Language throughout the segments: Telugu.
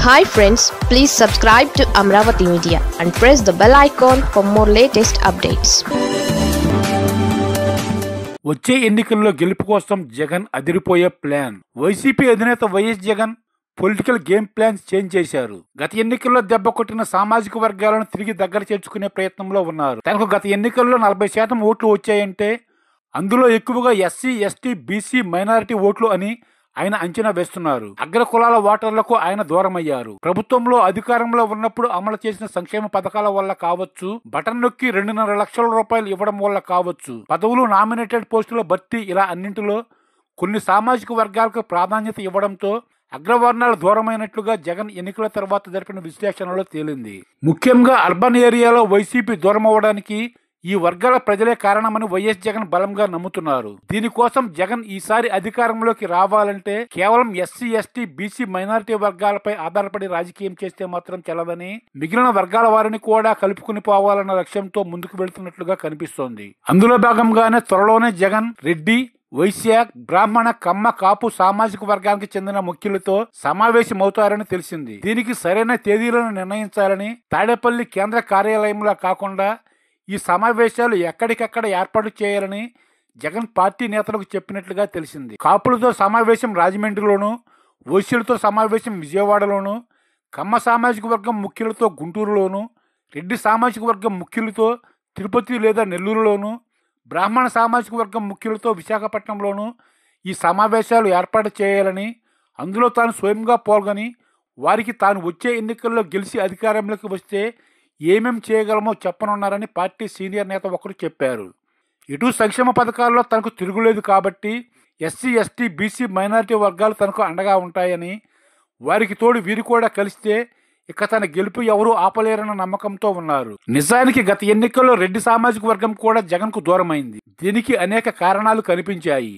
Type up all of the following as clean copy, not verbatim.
Hi friends, please subscribe to Amravati Media and press the bell icon for more latest updates. వచ్చే ఎన్నికల్లో గెలుపు కోసం జగన్ అదిరిపోయే ప్లాన్. వైసీపీ అధినేత YS Jagan political game plans change చేశారు. గత ఎన్నికల్లో దెబ్బ కొట్టిన సామాజిక వర్గాలను తిరిగి దగ్గర చేర్చుకునే ప్రయత్నంలో ఉన్నారు. తనకు గత ఎన్నికల్లో 40% ఓట్లు వచ్చాయంటే అందులో ఎక్కువగా ఎస్సీ, ఎస్టీ, బీసీ, మైనారిటీ ఓట్లు అని ఆయన అంచనా వేస్తున్నారు. అగ్ర కులాల ఓటర్లకు ఆయన దూరమయ్యారు. ప్రభుత్వంలో అధికారంలో ఉన్నప్పుడు అమలు చేసిన సంక్షేమ పథకాల వల్ల కావచ్చు, బటన్ నొక్కి 2.5 లక్షల రూపాయలు ఇవ్వడం వల్ల కావచ్చు, పదవులు, నామినేటెడ్ పోస్టుల భర్తీ, ఇలా అన్నింటిలో కొన్ని సామాజిక వర్గాలకు ప్రాధాన్యత ఇవ్వడంతో అగ్రవర్ణాలు దూరమైనట్లుగా జగన్ ఎన్నికల తర్వాత జరిపిన విశ్లేషణలో తేలింది. ముఖ్యంగా అర్బన్ ఏరియాలో వైసీపీ దూరం అవ్వడానికి ఈ వర్గాల ప్రజలే కారణమని వైఎస్ జగన్ బలంగా నమ్ముతున్నారు. దీనికోసం జగన్ ఈసారి అధికారంలోకి రావాలంటే కేవలం ఎస్సీ, ఎస్టీ, బీసీ, మైనారిటీ వర్గాలపై ఆధారపడి రాజకీయం చేస్తే మాత్రం చెల్లదని, మిగిలిన వర్గాల వారిని కూడా కలుపుకుని పోవాలన్న లక్ష్యంతో ముందుకు వెళుతున్నట్లుగా కనిపిస్తోంది. అందులో భాగంగానే త్వరలోనే జగన్ రెడ్డి, వైశ్య, బ్రాహ్మణ, కమ్మ, కాపు సామాజిక వర్గానికి చెందిన ముఖ్యులతో సమావేశమవుతారని తెలిసింది. దీనికి సరైన తేదీలను నిర్ణయించాలని తాడేపల్లి కేంద్ర కార్యాలయంలో కాకుండా ఈ సమావేశాలు ఎక్కడికక్కడ ఏర్పాటు చేయాలని జగన్ పార్టీ నేతలకు చెప్పినట్లుగా తెలిసింది. కాపులతో సమావేశం రాజమండ్రిలోను, వైశ్యులతో సమావేశం విజయవాడలోను, కమ్మ సామాజిక వర్గం ముఖ్యులతో గుంటూరులోను, రెడ్డి సామాజిక వర్గం ముఖ్యులతో తిరుపతి లేదా నెల్లూరులోను, బ్రాహ్మణ సామాజిక వర్గం ముఖ్యులతో విశాఖపట్నంలోను ఈ సమావేశాలు ఏర్పాటు చేయాలని, అందులో తాను స్వయంగా పాల్గొని వారికి తాను వచ్చే ఎన్నికల్లో గెలిచి అధికారంలోకి వస్తే ఏమేం చేయగలమో చెప్పనున్నారని పార్టీ సీనియర్ నేత ఒకరు చెప్పారు. ఇటు సంక్షేమ పథకాల్లో తనకు తిరుగులేదు కాబట్టి ఎస్సీ, ఎస్టీ, బీసీ, మైనారిటీ వర్గాలు తనకు అండగా ఉంటాయని, వారికి తోడు వీరు కూడా కలిస్తే ఇక తన గెలుపు ఎవరూ ఆపలేరన్న నమ్మకంతో ఉన్నారు. నిజానికి గత ఎన్నికల్లో రెడ్డి సామాజిక వర్గం కూడా జగన్కు దూరమైంది. దీనికి అనేక కారణాలు కనిపించాయి.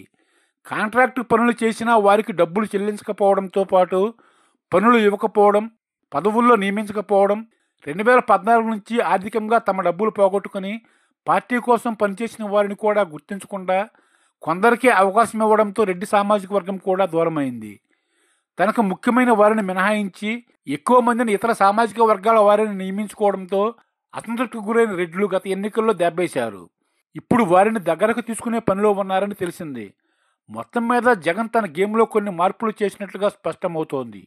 కాంట్రాక్టు పనులు చేసినా వారికి డబ్బులు చెల్లించకపోవడంతో పాటు పనులు ఇవ్వకపోవడం, పదవుల్లో నియమించకపోవడం, 2014 నుంచి ఆర్థికంగా తమ డబ్బులు పోగొట్టుకుని పార్టీ కోసం పనిచేసిన వారిని కూడా గుర్తించకుండా కొందరికే అవకాశం ఇవ్వడంతో రెడ్డి సామాజిక వర్గం కూడా దూరమైంది. తనకు ముఖ్యమైన వారిని మినహాయించి ఎక్కువ మందిని ఇతర సామాజిక వర్గాల వారిని నియమించుకోవడంతో అసంతృప్తికి గురైన రెడ్లు గత ఎన్నికల్లో దెబ్బేశారు. ఇప్పుడు వారిని దగ్గరకు తీసుకునే పనిలో ఉన్నారని తెలిసింది. మొత్తం మీద జగన్ తన గేమ్లో కొన్ని మార్పులు చేసినట్లుగా స్పష్టమవుతోంది.